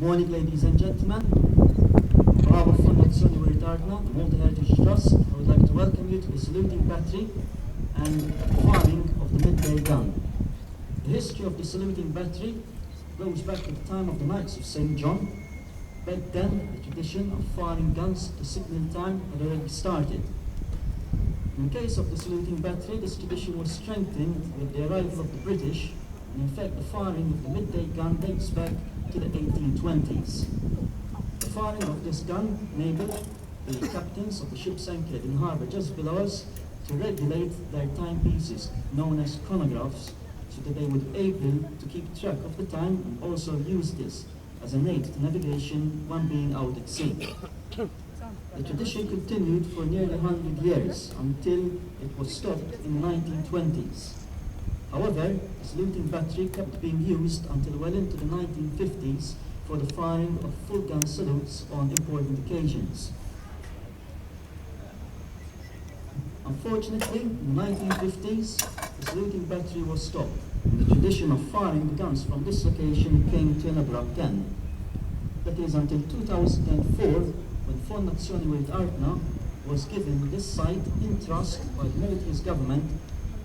Morning, ladies and gentlemen. On behalf of Fondazione Veritarna, the Malta Heritage Trust, I would like to welcome you to the saluting battery and firing of the midday gun. The history of the saluting battery goes back to the time of the Knights of St. John. Back then, the tradition of firing guns to signal time had already started. In the case of the saluting battery, this tradition was strengthened with the arrival of the British, and in fact the firing of the midday gun dates back to the 1820s. The firing of this gun enabled the captains of the ships anchored in harbour just below us to regulate their timepieces, known as chronographs, so that they would be able to keep track of the time and also use this as an aid to navigation when being out at sea. The tradition continued for nearly 100 years until it was stopped in the 1920s. However, the saluting battery kept being used until well into the 1950s for the firing of full gun salutes on important occasions. Unfortunately, in the 1950s, the saluting battery was stopped, and the tradition of firing the guns from this location came to an abrupt end. That is until 2004, when Fondazione Veritarna was given this site in trust by the Maltese government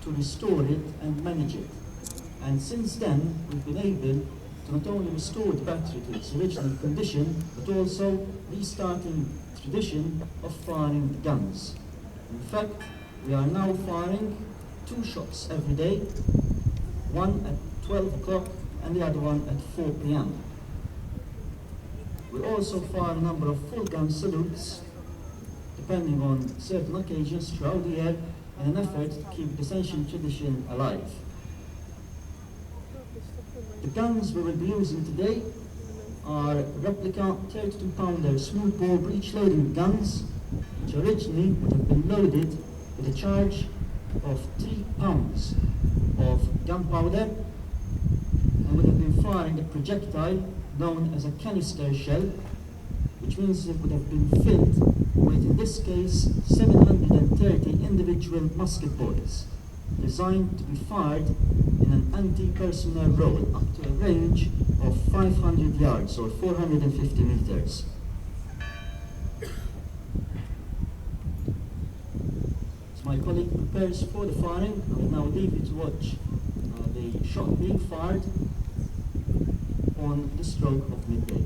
to restore it and manage it. And since then, we've been able to not only restore the battery to its original condition, but also restarting the tradition of firing the guns. In fact, we are now firing 2 shots every day, one at 12 o'clock and the other one at 4 p.m. We also fire a number of full gun salutes, depending on certain occasions throughout the year, in an effort to keep this ancient tradition alive. The guns we will be using today are replica 32-pounder smoothbore breech-loading guns, which originally would have been loaded with a charge of 3 pounds of gunpowder and would have been firing a projectile known as a canister shell, which means it would have been filled with, in this case, 730 individual musket bullets, designed to be fired in an anti-personnel role up to a range of 500 yards or 450 meters. As my colleague prepares for the firing, I will now leave you to watch the shot being fired on the stroke of midday.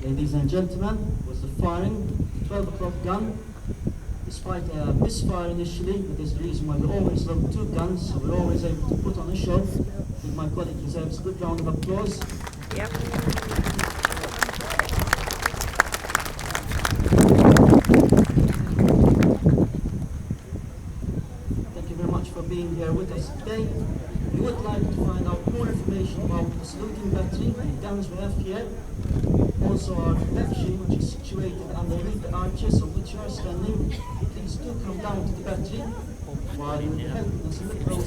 Ladies and gentlemen, was the firing 12 o'clock gun. Despite a misfire initially, that is the reason why we always load 2 guns, so we're always able to put on a show. I think my colleague deserves a good round of applause. Yep. Thank you very much for being here with us today. If you would like to find out more information about the saluting battery and the guns we have here, also our refectory, which is situated underneath the arches on which you are standing, please do come down to the battery while helping us in the process.